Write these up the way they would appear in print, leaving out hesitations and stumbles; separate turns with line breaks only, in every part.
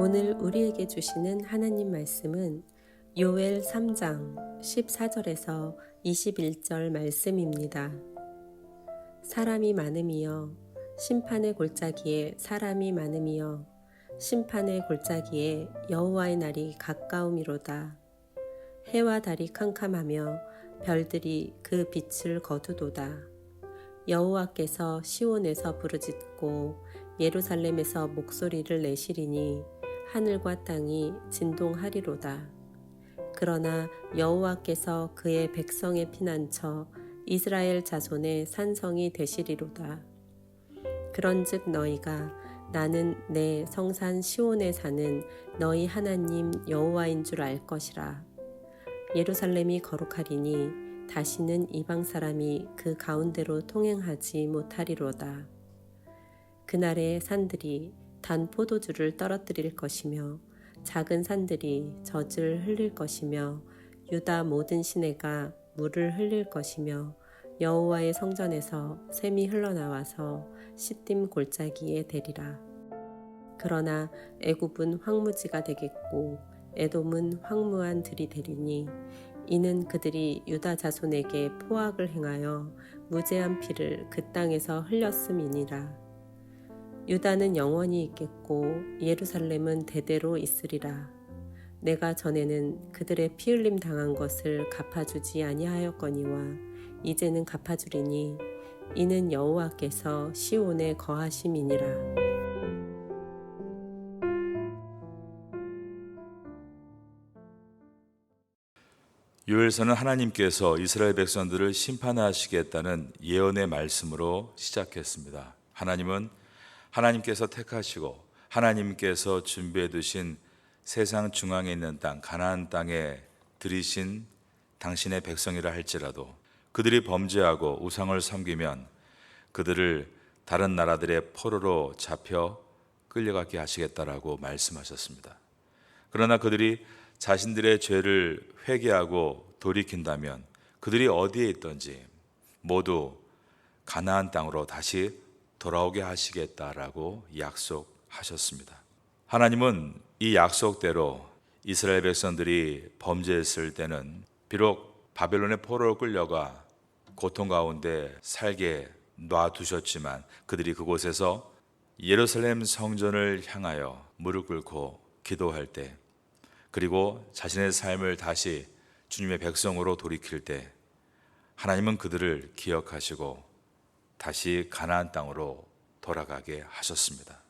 오늘 우리에게 주시는 하나님 말씀은 요엘 3장 14절에서 21절 말씀입니다. 사람이 많음이여 심판의 골짜기에 사람이 많음이여 심판의 골짜기에 여호와의 날이 가까움이로다. 해와 달이 캄캄하며 별들이 그 빛을 거두도다. 여호와께서 시온에서 부르짖고 예루살렘에서 목소리를 내시리니 하늘과 땅이 진동하리로다. 그러나 여호와께서 그의 백성의 피난처 이스라엘 자손의 산성이 되시리로다. 그런즉 너희가 나는 내 성산 시온에 사는 너희 하나님 여호와인 줄 알 것이라. 예루살렘이 거룩하리니 다시는 이방 사람이 그 가운데로 통행하지 못하리로다. 그날에 산들이 단 포도주를 떨어뜨릴 것이며 작은 산들이 젖을 흘릴 것이며 유다 모든 시내가 물을 흘릴 것이며 여호와의 성전에서 샘이 흘러나와서 시딤 골짜기에 대리라. 그러나 애굽은 황무지가 되겠고 에돔은 황무한 들이 되리니 이는 그들이 유다 자손에게 포악을 행하여 무죄한 피를 그 땅에서 흘렸음이니라. 유다는 영원히 있겠고 예루살렘은 대대로 있으리라. 내가 전에는 그들의 피 흘림 당한 것을 갚아주지 아니하였거니와 이제는 갚아주리니 이는 여호와께서 시온에 거하심이니라.
요엘서는 하나님께서 이스라엘 백성들을 심판하시겠다는 예언의 말씀으로 시작했습니다. 하나님은 하나님께서 택하시고 하나님께서 준비해 두신 세상 중앙에 있는 땅 가나안 땅에 들이신 당신의 백성이라 할지라도 그들이 범죄하고 우상을 섬기면 그들을 다른 나라들의 포로로 잡혀 끌려가게 하시겠다라고 말씀하셨습니다. 그러나 그들이 자신들의 죄를 회개하고 돌이킨다면 그들이 어디에 있든지 모두 가나안 땅으로 다시 돌아오게 하시겠다라고 약속하셨습니다. 하나님은 이 약속대로 이스라엘 백성들이 범죄했을 때는 비록 바벨론의 포로로 끌려가 고통 가운데 살게 놔두셨지만 그들이 그곳에서 예루살렘 성전을 향하여 무릎 꿇고 기도할 때 그리고 자신의 삶을 다시 주님의 백성으로 돌이킬 때 하나님은 그들을 기억하시고 다시 가나안 땅으로 돌아가게 하셨습니다.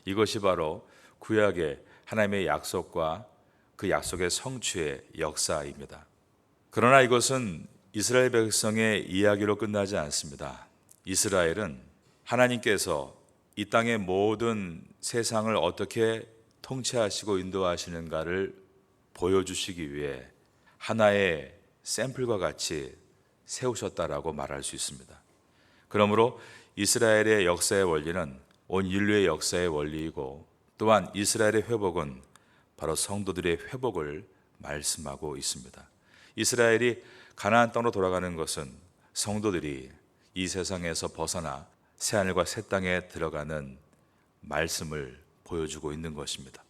이것이 바로 구약의 하나님의 약속과 그 약속의 성취의 역사입니다. 그러나 이것은 이스라엘 백성의 이야기로 끝나지 않습니다. 이스라엘은 하나님께서 이 땅의 모든 세상을 어떻게 통치하시고 인도하시는가를 보여주시기 위해 하나의 샘플과 같이 세우셨다라고 말할 수 있습니다. 그러므로 이스라엘의 역사의 원리는 온 인류의 역사의 원리이고 또한 이스라엘의 회복은 바로 성도들의 회복을 말씀하고 있습니다. 이스라엘이 가나안 땅으로 돌아가는 것은 성도들이 이 세상에서 벗어나 새하늘과 새 땅에 들어가는 말씀을 보여주고 있는 것입니다.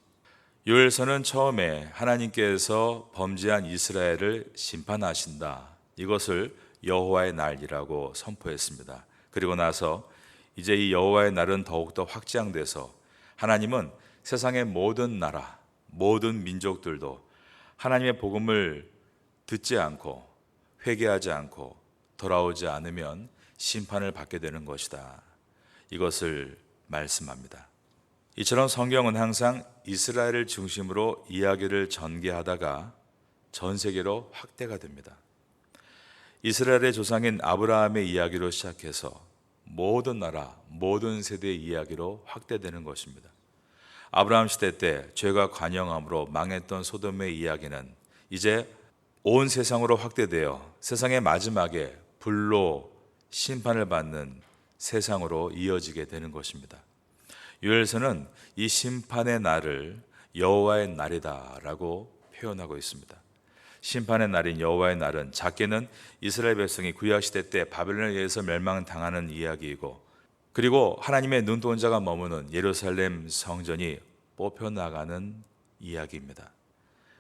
요엘서는 처음에 하나님께서 범죄한 이스라엘을 심판하신다. 이것을 여호와의 날이라고 선포했습니다. 그리고 나서 이제 이 여호와의 날은 더욱더 확장돼서 하나님은 세상의 모든 나라, 모든 민족들도 하나님의 복음을 듣지 않고 회개하지 않고 돌아오지 않으면 심판을 받게 되는 것이다. 이것을 말씀합니다. 이처럼 성경은 항상 이스라엘을 중심으로 이야기를 전개하다가 전 세계로 확대가 됩니다. 이스라엘의 조상인 아브라함의 이야기로 시작해서 모든 나라, 모든 세대의 이야기로 확대되는 것입니다. 아브라함 시대 때 죄가 관영함으로 망했던 소돔의 이야기는 이제 온 세상으로 확대되어 세상의 마지막에 불로 심판을 받는 세상으로 이어지게 되는 것입니다. 요엘서는 이 심판의 날을 여호와의 날이다라고 표현하고 있습니다. 심판의 날인 여호와의 날은 작게는 이스라엘 백성이 구약시대 때 바벨론에 의해서 멸망당하는 이야기이고 그리고 하나님의 눈동자가 머무는 예루살렘 성전이 뽑혀나가는 이야기입니다.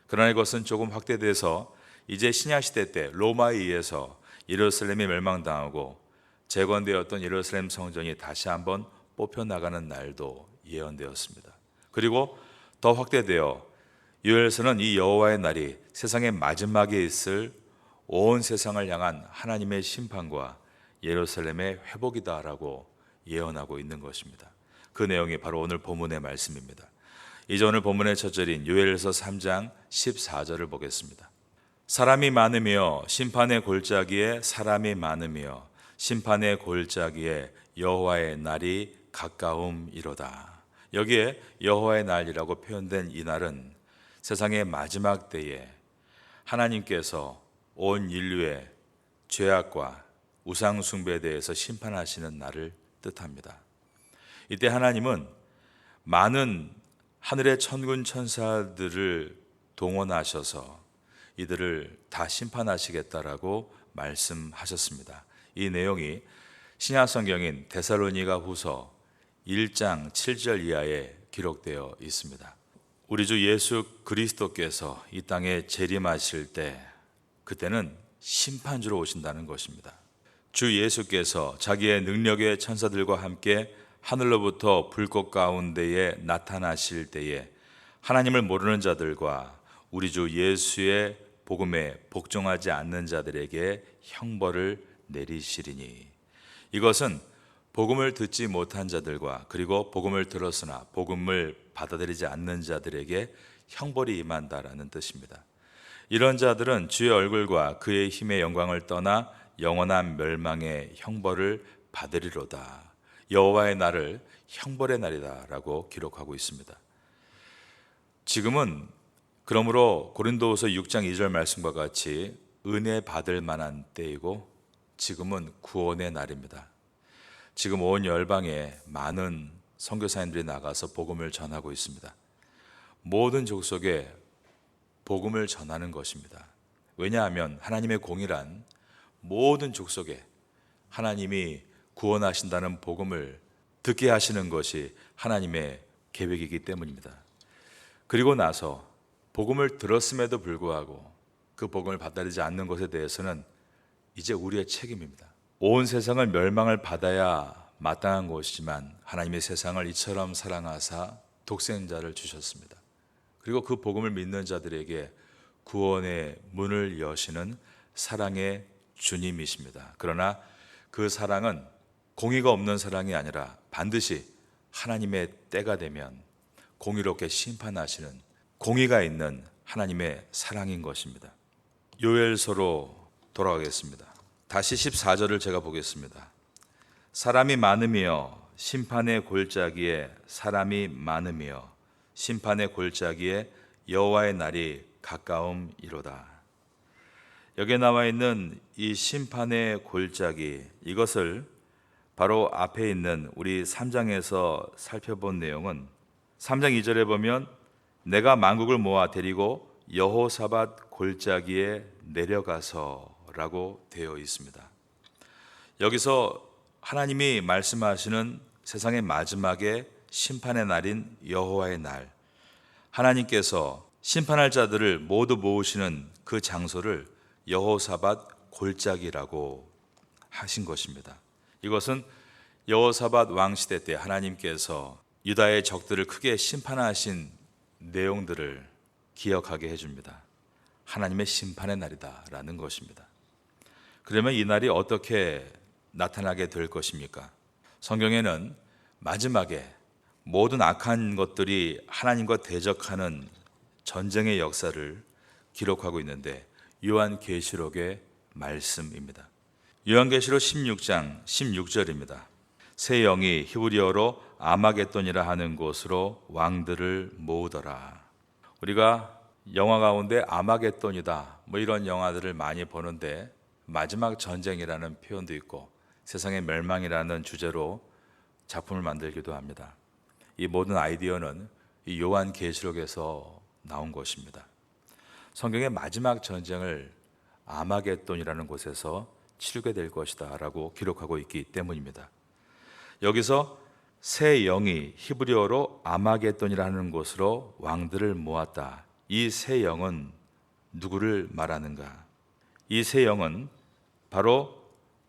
그러나 이것은 조금 확대돼서 이제 신약시대 때 로마에 의해서 예루살렘이 멸망당하고 재건되었던 예루살렘 성전이 다시 한번 뽑혀나가는 날도 예언되었습니다. 그리고 더 확대되어 요엘서는 이 여호와의 날이 세상의 마지막에 있을 온 세상을 향한 하나님의 심판과 예루살렘의 회복이다라고 예언하고 있는 것입니다. 그 내용이 바로 오늘 본문의 말씀입니다. 이제 오늘 본문의 첫 절인 요엘서 3장 14절을 보겠습니다. 사람이 많으며 심판의 골짜기에 사람이 많으며 심판의 골짜기에 여호와의 날이 가까움이로다. 여기에 여호와의 날이라고 표현된 이 날은 세상의 마지막 때에 하나님께서 온 인류의 죄악과 우상 숭배에 대해서 심판하시는 날을 뜻합니다. 이때 하나님은 많은 하늘의 천군 천사들을 동원하셔서 이들을 다 심판하시겠다라고 말씀하셨습니다. 이 내용이 신약 성경인 데살로니가 후서 1장 7절 이하에 기록되어 있습니다. 우리 주 예수 그리스도께서 이 땅에 재림하실 때 그때는 심판주로 오신다는 것입니다. 주 예수께서 자기의 능력의 천사들과 함께 하늘로부터 불꽃 가운데에 나타나실 때에 하나님을 모르는 자들과 우리 주 예수의 복음에 복종하지 않는 자들에게 형벌을 내리시리니, 이것은 복음을 듣지 못한 자들과 그리고 복음을 들었으나 복음을 받아들이지 않는 자들에게 형벌이 임한다라는 뜻입니다. 이런 자들은 주의 얼굴과 그의 힘의 영광을 떠나 영원한 멸망의 형벌을 받으리로다. 여호와의 날을 형벌의 날이다라고 기록하고 있습니다. 지금은 그러므로 고린도후서 6장 2절 말씀과 같이 은혜 받을 만한 때이고 지금은 구원의 날입니다. 지금 온 열방에 많은 선교사님들이 나가서 복음을 전하고 있습니다. 모든 족속에 복음을 전하는 것입니다. 왜냐하면 하나님의 공의란 모든 족속에 하나님이 구원하신다는 복음을 듣게 하시는 것이 하나님의 계획이기 때문입니다. 그리고 나서 복음을 들었음에도 불구하고 그 복음을 받아들이지 않는 것에 대해서는 이제 우리의 책임입니다. 온 세상을 멸망을 받아야 마땅한 것이지만 하나님의 세상을 이처럼 사랑하사 독생자를 주셨습니다. 그리고 그 복음을 믿는 자들에게 구원의 문을 여시는 사랑의 주님이십니다. 그러나 그 사랑은 공의가 없는 사랑이 아니라 반드시 하나님의 때가 되면 공의롭게 심판하시는 공의가 있는 하나님의 사랑인 것입니다. 요엘서로 돌아가겠습니다. 다시 14절을 제가 보겠습니다. 사람이 많으며 심판의 골짜기에 사람이 많으며 심판의 골짜기에 여호와의 날이 가까움이로다. 여기에 나와 있는 이 심판의 골짜기, 이것을 바로 앞에 있는 우리 3장에서 살펴본 내용은 3장 2절에 보면 내가 만국을 모아 데리고 여호사밧 골짜기에 내려가서라고 되어 있습니다. 여기서 하나님이 말씀하시는 세상의 마지막에 심판의 날인 여호와의 날, 하나님께서 심판할 자들을 모두 모으시는 그 장소를 여호사밧 골짜기라고 하신 것입니다. 이것은 여호사밧 왕 시대 때 하나님께서 유다의 적들을 크게 심판하신 내용들을 기억하게 해줍니다. 하나님의 심판의 날이다라는 것입니다. 그러면 이 날이 어떻게 나타나게 될 것입니까? 성경에는 마지막에 모든 악한 것들이 하나님과 대적하는 전쟁의 역사를 기록하고 있는데 요한계시록의 말씀입니다. 요한계시록 16장 16절입니다. 새 영이 히브리어로 아마겟돈이라 하는 곳으로 왕들을 모으더라. 우리가 영화 가운데 아마겟돈이다 이런 영화들을 많이 보는데 마지막 전쟁이라는 표현도 있고 세상의 멸망이라는 주제로 작품을 만들기도 합니다. 이 모든 아이디어는 이 요한계시록에서 나온 것입니다. 성경의 마지막 전쟁을 아마겟돈이라는 곳에서 치르게 될 것이다 라고 기록하고 있기 때문입니다. 여기서 새 영이 히브리어로 아마겟돈이라는 곳으로 왕들을 모았다. 이 새 영은 누구를 말하는가? 이 새 영은 바로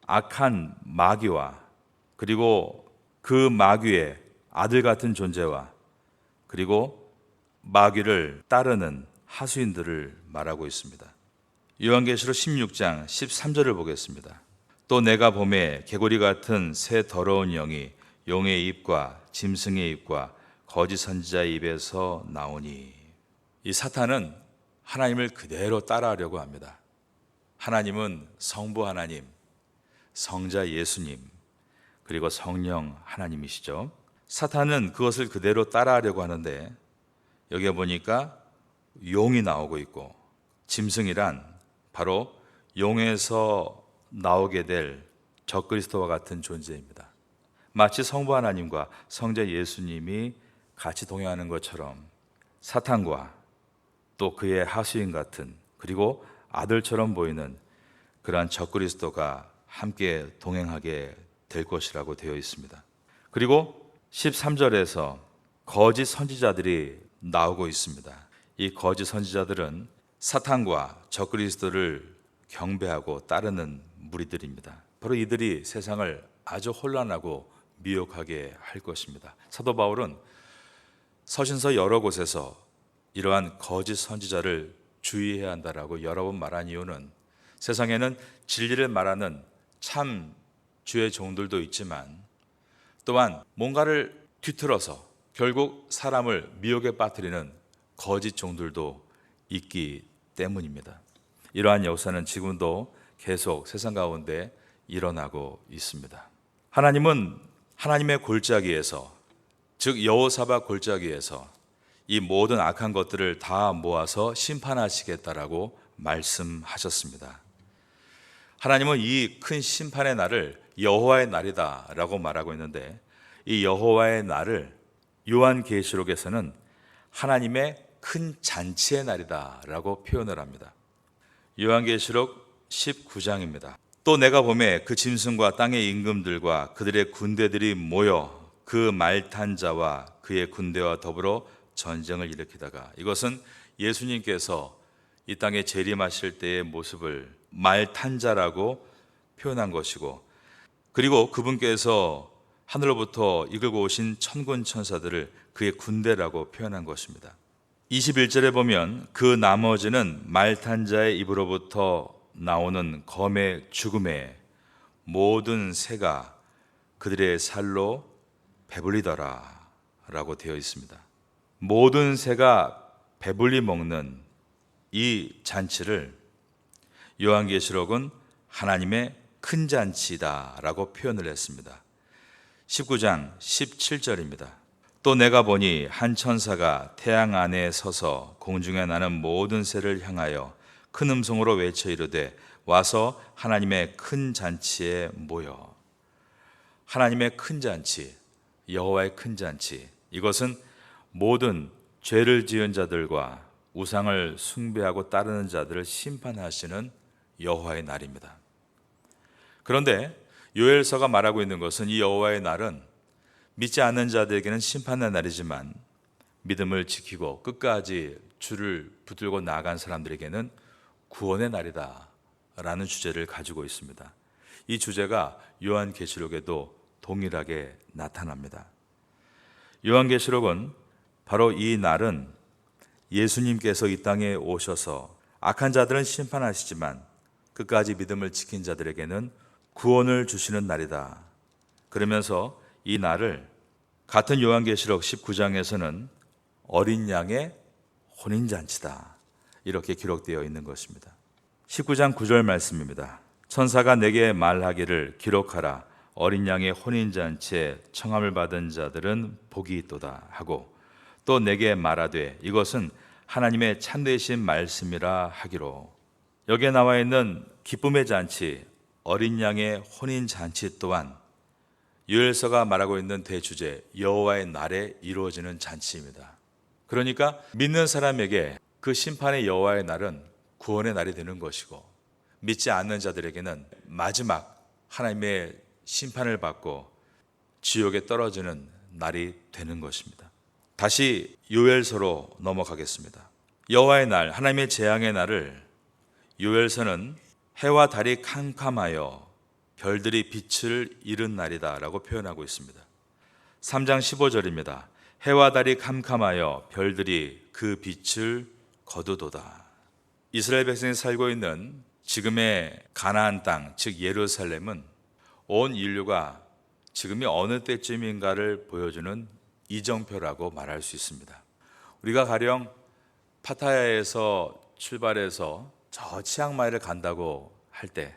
악한 마귀와 그리고 그 마귀의 아들 같은 존재와 그리고 마귀를 따르는 하수인들을 말하고 있습니다. 요한계시록 16장 13절을 보겠습니다. 또 내가 보매 개구리 같은 새 더러운 영이 용의 입과 짐승의 입과 거짓 선지자의 입에서 나오니. 이 사탄은 하나님을 그대로 따라하려고 합니다. 하나님은 성부 하나님, 성자 예수님, 그리고 성령 하나님이시죠. 사탄은 그것을 그대로 따라하려고 하는데 여기에 보니까 용이 나오고 있고, 짐승이란 바로 용에서 나오게 될 적그리스도와 같은 존재입니다. 마치 성부 하나님과 성자 예수님이 같이 동행하는 것처럼 사탄과 또 그의 하수인 같은, 그리고 아들처럼 보이는 그러한 적그리스도가 함께 동행하게 될 것이라고 되어 있습니다. 그리고 13절에서 거짓 선지자들이 나오고 있습니다. 이 거짓 선지자들은 사탄과 적그리스도를 경배하고 따르는 무리들입니다. 바로 이들이 세상을 아주 혼란하고 미혹하게 할 것입니다. 사도 바울은 서신서 여러 곳에서 이러한 거짓 선지자를 주의해야 한다라고 여러 번 말한 이유는 세상에는 진리를 말하는 참 주의 종들도 있지만 또한 뭔가를 뒤틀어서 결국 사람을 미혹에 빠뜨리는 거짓 종들도 있기 때문입니다. 이러한 역사는 지금도 계속 세상 가운데 일어나고 있습니다. 하나님은 하나님의 골짜기에서, 즉 여호사밧 골짜기에서 이 모든 악한 것들을 다 모아서 심판하시겠다라고 말씀하셨습니다. 하나님은 이 큰 심판의 날을 여호와의 날이다라고 말하고 있는데, 이 여호와의 날을 요한계시록에서는 하나님의 큰 잔치의 날이다라고 표현을 합니다. 요한계시록 19장입니다. 또 내가 보매 그 짐승과 땅의 임금들과 그들의 군대들이 모여 그 말 탄 자와 그의 군대와 더불어 전쟁을 일으키다가, 이것은 예수님께서 이 땅에 재림하실 때의 모습을 말 탄 자라고 표현한 것이고, 그리고 그분께서 하늘로부터 이끌고 오신 천군 천사들을 그의 군대라고 표현한 것입니다. 21절에 보면 그 나머지는 말 탄 자의 입으로부터 나오는 검의 죽음에 모든 새가 그들의 살로 배불리더라 라고 되어 있습니다. 모든 새가 배불리 먹는 이 잔치를 요한계시록은 하나님의 큰 잔치다 라고 표현을 했습니다. 19장 17절입니다. 또 내가 보니 한 천사가 태양 안에 서서 공중에 나는 모든 새를 향하여 큰 음성으로 외쳐 이르되 와서 하나님의 큰 잔치에 모여. 하나님의 큰 잔치, 여호와의 큰 잔치, 이것은 모든 죄를 지은 자들과 우상을 숭배하고 따르는 자들을 심판하시는 여호와의 날입니다. 그런데 요엘서가 말하고 있는 것은 이 여호와의 날은 믿지 않는 자들에게는 심판의 날이지만 믿음을 지키고 끝까지 주를 붙들고 나아간 사람들에게는 구원의 날이다 라는 주제를 가지고 있습니다. 이 주제가 요한계시록에도 동일하게 나타납니다. 요한계시록은 바로 이 날은 예수님께서 이 땅에 오셔서 악한 자들은 심판하시지만 끝까지 믿음을 지킨 자들에게는 구원을 주시는 날이다. 그러면서 이 날을 같은 요한계시록 19장에서는 어린 양의 혼인잔치다 이렇게 기록되어 있는 것입니다. 19장 9절 말씀입니다. 천사가 내게 말하기를 기록하라. 어린 양의 혼인잔치에 청함을 받은 자들은 복이 있도다 하고, 또 내게 말하되 이것은 하나님의 참되신 말씀이라 하기로. 여기에 나와 있는 기쁨의 잔치, 어린 양의 혼인잔치 또한 요엘서가 말하고 있는 대주제 여호와의 날에 이루어지는 잔치입니다. 그러니까 믿는 사람에게 그 심판의 여호와의 날은 구원의 날이 되는 것이고, 믿지 않는 자들에게는 마지막 하나님의 심판을 받고 지옥에 떨어지는 날이 되는 것입니다. 다시 요엘서로 넘어가겠습니다. 여호와의 날, 하나님의 재앙의 날을 요엘서는 해와 달이 캄캄하여 별들이 빛을 잃은 날이다 라고 표현하고 있습니다. 3장 15절입니다. 해와 달이 캄캄하여 별들이 그 빛을 거두도다. 이스라엘 백성이 살고 있는 지금의 가나안 땅, 즉 예루살렘은 온 인류가 지금이 어느 때쯤인가를 보여주는 이정표라고 말할 수 있습니다. 우리가 가령 파타야에서 출발해서 저 치앙마이를 간다고 할 때,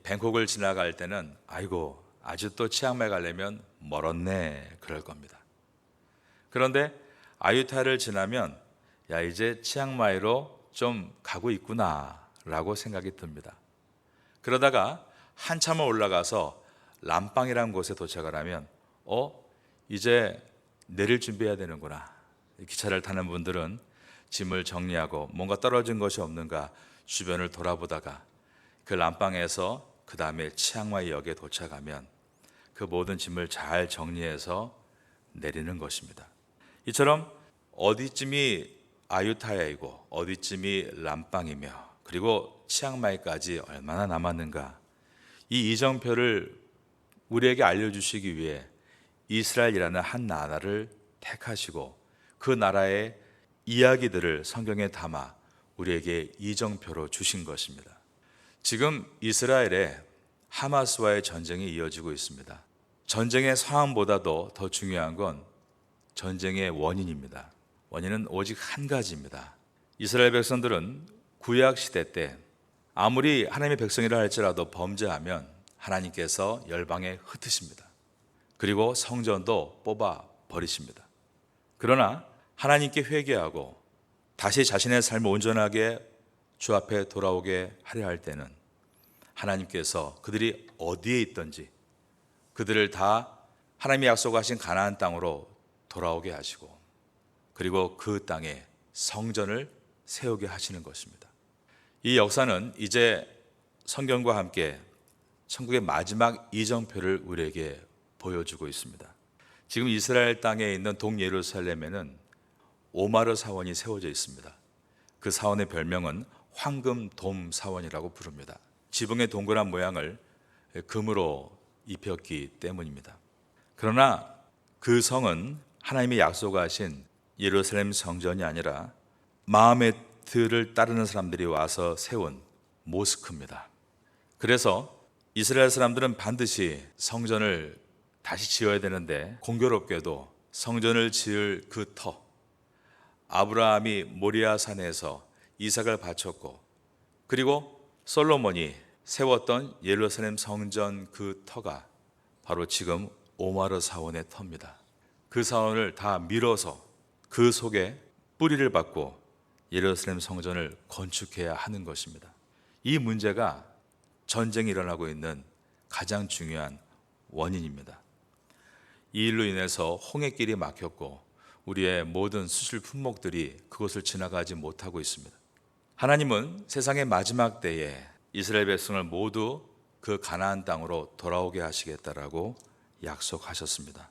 뱅콕을 지나갈 때는 아이고 아직도 치앙마이 가려면 멀었네 그럴 겁니다. 그런데 아유타야를 지나면 야 이제 치앙마이로 좀 가고 있구나 라고 생각이 듭니다. 그러다가 한참을 올라가서 람빵이라는 곳에 도착을 하면 이제 내릴 준비해야 되는구나. 기차를 타는 분들은 짐을 정리하고 뭔가 떨어진 것이 없는가 주변을 돌아보다가 그 람빵에서 그 다음에 치앙마이 역에 도착하면 그 모든 짐을 잘 정리해서 내리는 것입니다. 이처럼 어디쯤이 아유타야이고 어디쯤이 람빵이며 그리고 치앙마이까지 얼마나 남았는가, 이 이정표를 우리에게 알려주시기 위해 이스라엘이라는 한 나라를 택하시고 그 나라의 이야기들을 성경에 담아 우리에게 이정표로 주신 것입니다. 지금 이스라엘에 하마스와의 전쟁이 이어지고 있습니다. 전쟁의 상황보다도 더 중요한 건 전쟁의 원인입니다. 원인은 오직 한 가지입니다. 이스라엘 백성들은 구약 시대 때 아무리 하나님의 백성이라 할지라도 범죄하면 하나님께서 열방에 흩으십니다. 그리고 성전도 뽑아 버리십니다. 그러나 하나님께 회개하고 다시 자신의 삶을 온전하게 주 앞에 돌아오게 하려 할 때는 하나님께서 그들이 어디에 있든지 그들을 다 하나님이 약속하신 가나안 땅으로 돌아오게 하시고 그리고 그 땅에 성전을 세우게 하시는 것입니다. 이 역사는 이제 성경과 함께 천국의 마지막 이정표를 우리에게 보여주고 있습니다. 지금 이스라엘 땅에 있는 동예루살렘에는 오마르 사원이 세워져 있습니다. 그 사원의 별명은 황금돔 사원이라고 부릅니다. 지붕의 동그란 모양을 금으로 입혔기 때문입니다. 그러나 그 성은 하나님이 약속하신 예루살렘 성전이 아니라 마음의 틀을 따르는 사람들이 와서 세운 모스크입니다. 그래서 이스라엘 사람들은 반드시 성전을 다시 지어야 되는데 공교롭게도 성전을 지을 그 터, 아브라함이 모리아 산에서 이삭을 바쳤고 그리고 솔로몬이 세웠던 예루살렘 성전 그 터가 바로 지금 오마르 사원의 터입니다. 그 사원을 다 밀어서 그 속에 뿌리를 받고 예루살렘 성전을 건축해야 하는 것입니다. 이 문제가 전쟁이 일어나고 있는 가장 중요한 원인입니다. 이 일로 인해서 홍해길이 막혔고 우리의 모든 수출 품목들이 그곳을 지나가지 못하고 있습니다. 하나님은 세상의 마지막 때에 이스라엘 백성을 모두 그 가나안 땅으로 돌아오게 하시겠다라고 약속하셨습니다.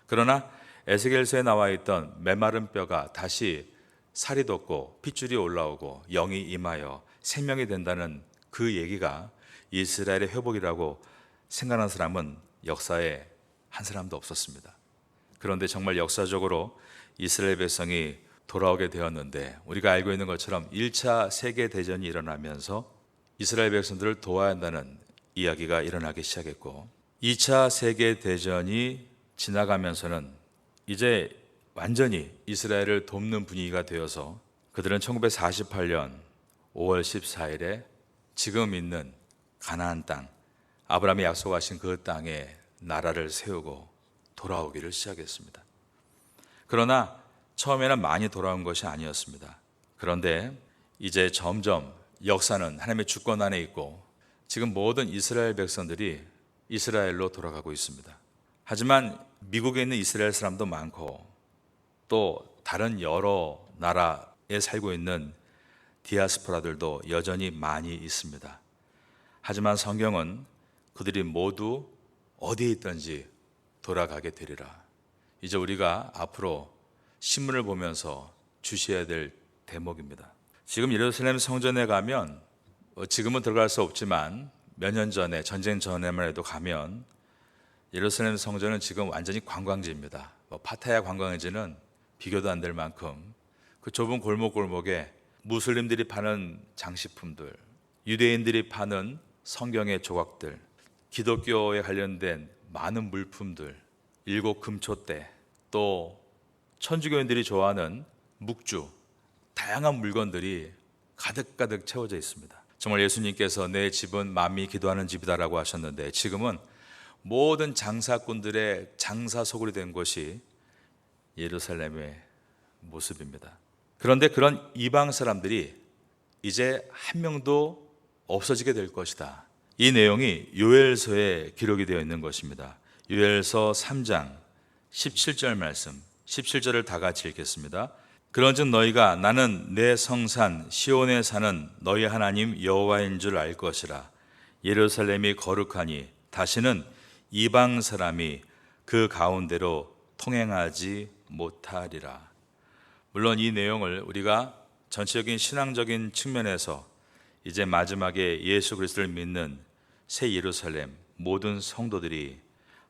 그러나 에스겔서에 나와 있던 메마른 뼈가 다시 살이 돋고 핏줄이 올라오고 영이 임하여 생명이 된다는 그 얘기가 이스라엘의 회복이라고 생각하는 사람은 역사에 한 사람도 없었습니다. 그런데 정말 역사적으로 이스라엘 백성이 돌아오게 되었는데 우리가 알고 있는 것처럼 1차 세계대전이 일어나면서 이스라엘 백성들을 도와야 한다는 이야기가 일어나기 시작했고 2차 세계대전이 지나가면서는 이제 완전히 이스라엘을 돕는 분위기가 되어서 그들은 1948년 5월 14일에 지금 있는 가나안 땅, 아브라함이 약속하신 그 땅에 나라를 세우고 돌아오기를 시작했습니다. 그러나 처음에는 많이 돌아온 것이 아니었습니다. 그런데 이제 점점 역사는 하나님의 주권 안에 있고 지금 모든 이스라엘 백성들이 이스라엘로 돌아가고 있습니다. 하지만 미국에 있는 이스라엘 사람도 많고 또 다른 여러 나라에 살고 있는 디아스포라들도 여전히 많이 있습니다. 하지만 성경은 그들이 모두 어디에 있든지 돌아가게 되리라. 이제 우리가 앞으로 신문을 보면서 주시해야 될 대목입니다. 지금 예루살렘 성전에 가면 지금은 들어갈 수 없지만 몇 년 전에 전쟁 전에만 해도 가면 예루살렘 성전은 지금 완전히 관광지입니다. 파타야 관광지는 비교도 안 될 만큼 그 좁은 골목골목에 무슬림들이 파는 장식품들, 유대인들이 파는 성경의 조각들, 기독교에 관련된 많은 물품들, 7 금초대, 또 천주교인들이 좋아하는 묵주, 다양한 물건들이 가득가득 채워져 있습니다. 정말 예수님께서 내 집은 만민이 기도하는 집이다라고 하셨는데 지금은 모든 장사꾼들의 장사 소굴이 된 곳이 예루살렘의 모습입니다. 그런데 그런 이방 사람들이 이제 한 명도 없어지게 될 것이다. 이 내용이 요엘서에 기록이 되어 있는 것입니다. 요엘서 3장 17절 말씀, 17절을 다 같이 읽겠습니다. 그런즉 너희가 나는 내 성산 시온에 사는 너희 하나님 여호와인 줄 알 것이라. 예루살렘이 거룩하니 다시는 이방 사람이 그 가운데로 통행하지 못하리라. 물론 이 내용을 우리가 전체적인 신앙적인 측면에서 이제 마지막에 예수 그리스도를 믿는 새 예루살렘 모든 성도들이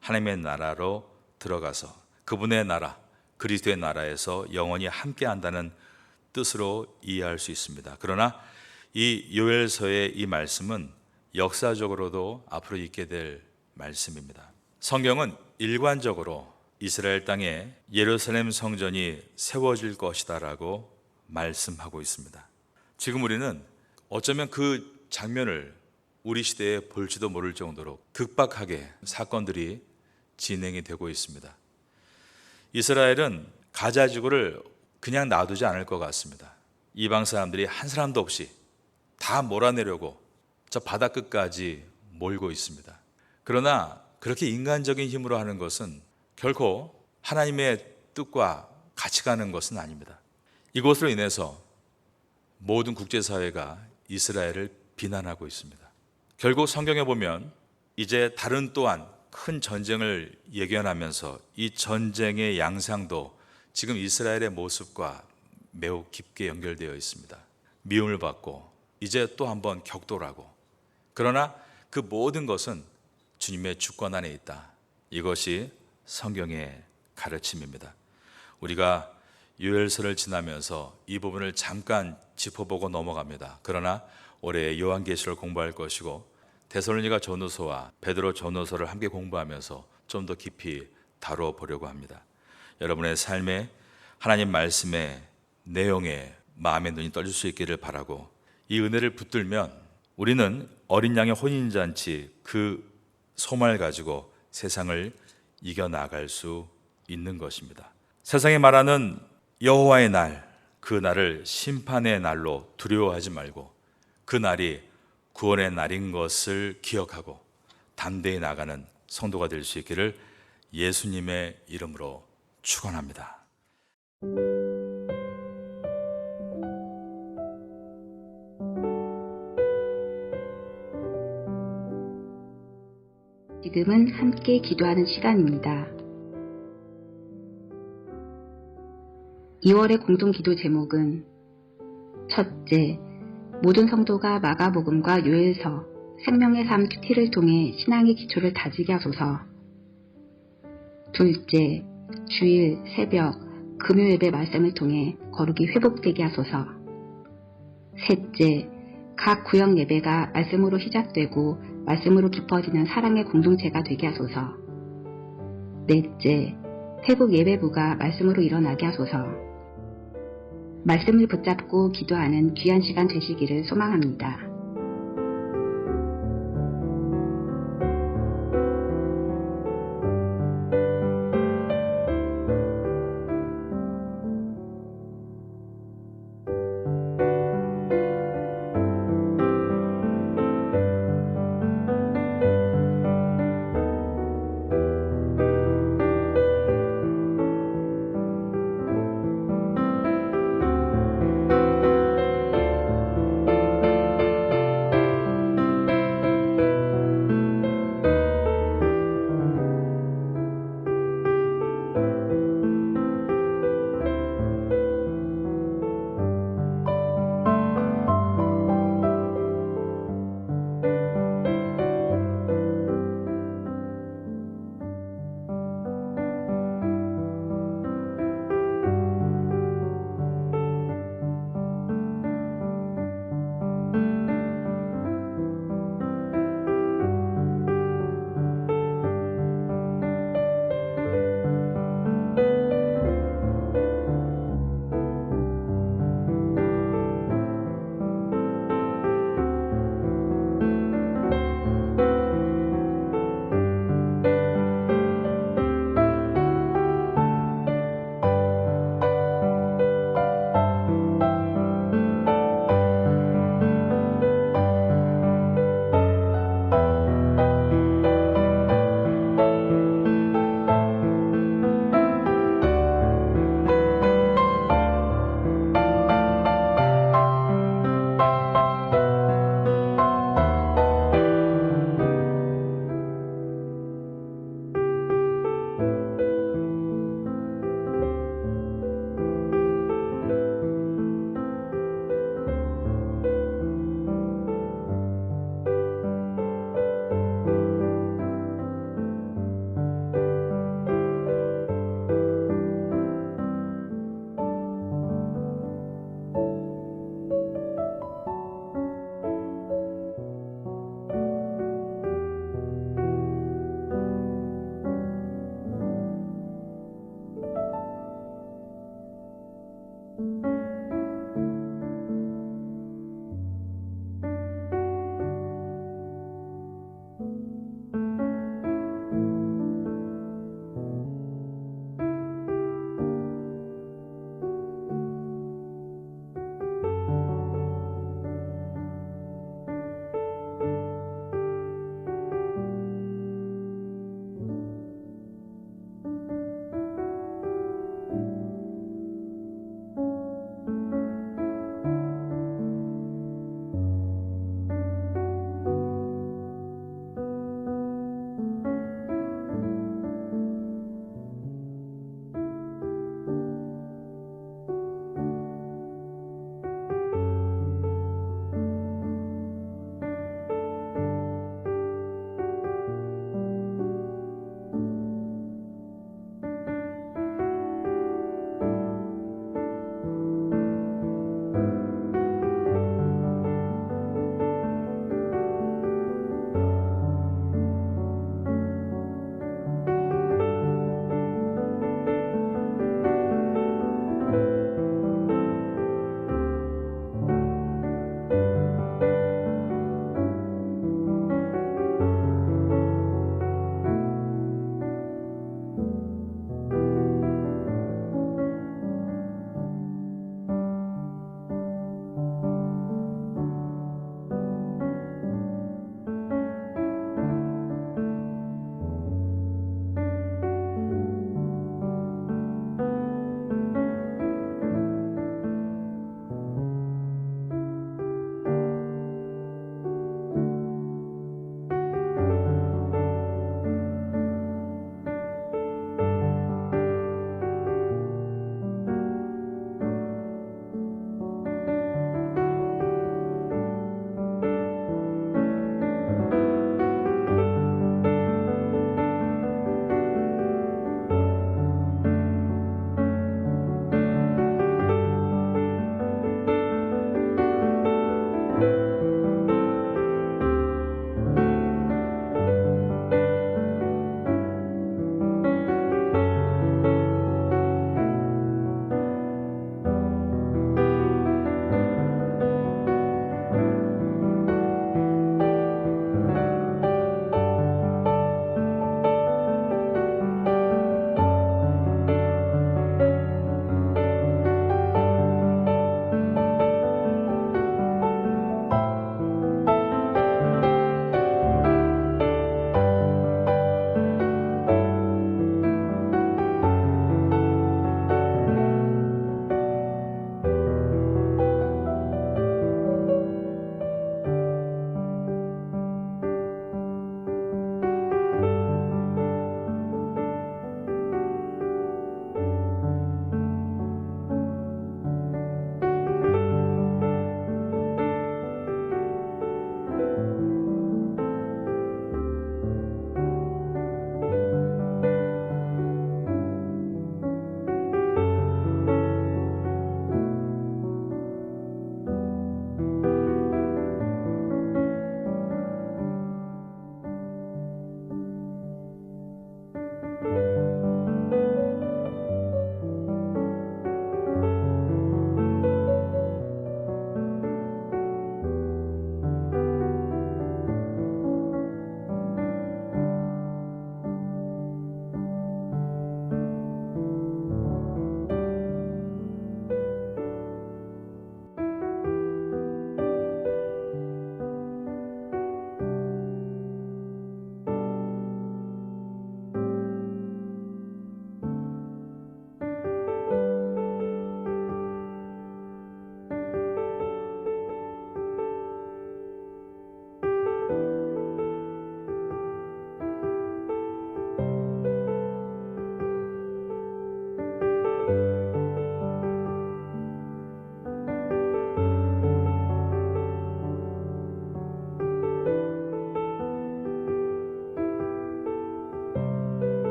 하나님의 나라로 들어가서 그분의 나라, 그리스도의 나라에서 영원히 함께한다는 뜻으로 이해할 수 있습니다. 그러나 이 요엘서의 이 말씀은 역사적으로도 앞으로 있게 될 말씀입니다. 성경은 일관적으로 이스라엘 땅에 예루살렘 성전이 세워질 것이다라고 말씀하고 있습니다. 지금 우리는 어쩌면 그 장면을 우리 시대에 볼지도 모를 정도로 급박하게 사건들이 진행이 되고 있습니다. 이스라엘은 가자 지구를 그냥 놔두지 않을 것 같습니다. 이방 사람들이 한 사람도 없이 다 몰아내려고 저 바다 끝까지 몰고 있습니다. 그러나 그렇게 인간적인 힘으로 하는 것은 결코 하나님의 뜻과 같이 가는 것은 아닙니다. 이것으로 인해서 모든 국제사회가 이스라엘을 비난하고 있습니다. 결국 성경에 보면 이제 다른 또한 큰 전쟁을 예견하면서 이 전쟁의 양상도 지금 이스라엘의 모습과 매우 깊게 연결되어 있습니다. 미움을 받고 이제 또 한번 격돌하고, 그러나 그 모든 것은 주님의 주권 안에 있다. 이것이 성경의 가르침입니다. 우리가 요엘서를 지나면서 이 부분을 잠깐 짚어보고 넘어갑니다. 그러나 올해 요한계시를 공부할 것이고 데살로니가 전후서와 베드로 전후서를 함께 공부하면서 좀 더 깊이 다루어 보려고 합니다. 여러분의 삶에 하나님 말씀의 내용에 마음의 눈이 떠질 수 있기를 바라고, 이 은혜를 붙들면 우리는 어린 양의 혼인잔치 그 소망을 가지고 세상을 이겨나갈 수 있는 것입니다. 세상이 말하는 여호와의 날, 그 날을 심판의 날로 두려워하지 말고 그 날이 구원의 날인 것을 기억하고 담대히 나가는 성도가 될 수 있기를 예수님의 이름으로 축원합니다.
지금은 함께 기도하는 시간입니다. 2월의 공동기도 제목은 첫째, 모든 성도가 마가복음과 요엘서, 생명의 삶 큐티를 통해 신앙의 기초를 다지게 하소서. 둘째, 주일, 새벽, 금요 예배 말씀을 통해 거룩이 회복되게 하소서. 셋째, 각 구역 예배가 말씀으로 시작되고 말씀으로 깊어지는 사랑의 공동체가 되게 하소서. 넷째, 태국 예배부가 말씀으로 일어나게 하소서. 말씀을 붙잡고 기도하는 귀한 시간 되시기를 소망합니다.